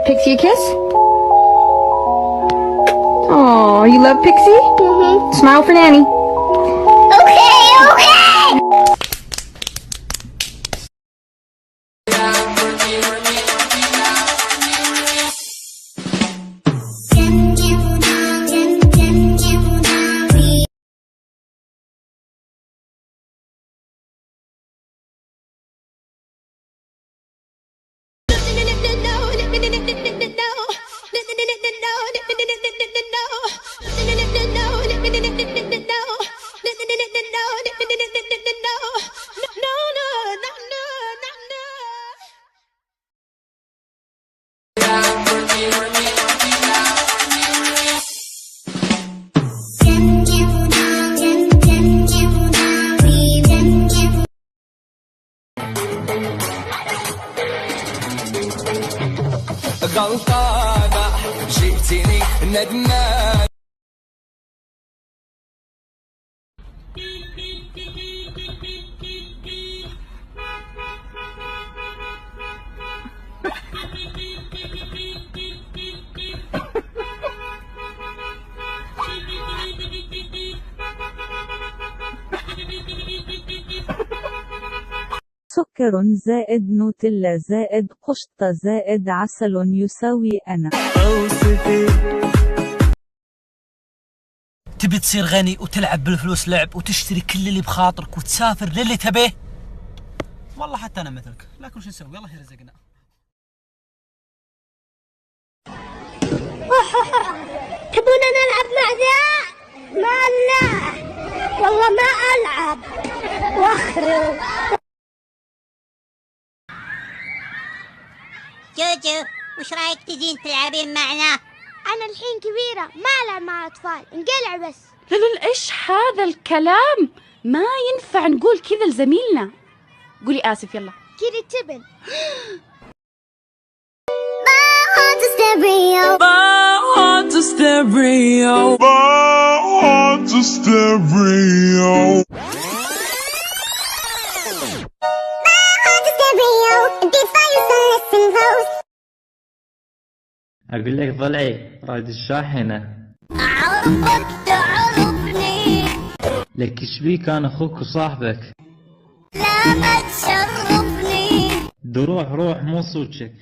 Pixie a kiss? Oh, you love Pixie? Mm-hmm. Smile for Nanny. Okay, okay! غلطانة جئتني ندمان. سكر زائد نوتيلا زائد قشطة زائد عسل يساوي أنا. تبي تصير غني وتلعب بالفلوس لعب وتشتري كل اللي بخاطرك وتسافر للي تبيه؟ والله حتى أنا مثلك، لكن شو نسوي؟ الله يرزقنا. تبونا نلعب مع ذا؟ ما لا والله ما ألعب واخرب. جوجو، وش رايك تجين تلعبين معنا؟ أنا الحين كبيرة ما ألعب مع أطفال، نقلع بس. لا إيش هذا الكلام؟ ما ينفع نقول كذا لزميلنا. قولي آسف يلا. كذا تبن. أقول لك ضلعي راد الشاحنة. أعرفك تعرفني. لك إيش بيك؟ أنا أخوك وصاحبك. لا ما تشرفني. روح مو صوتك.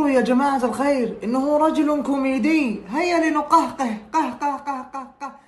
يا جماعة الخير إنه رجل كوميدي، هيا لنقهقه قهقه قهقه قه.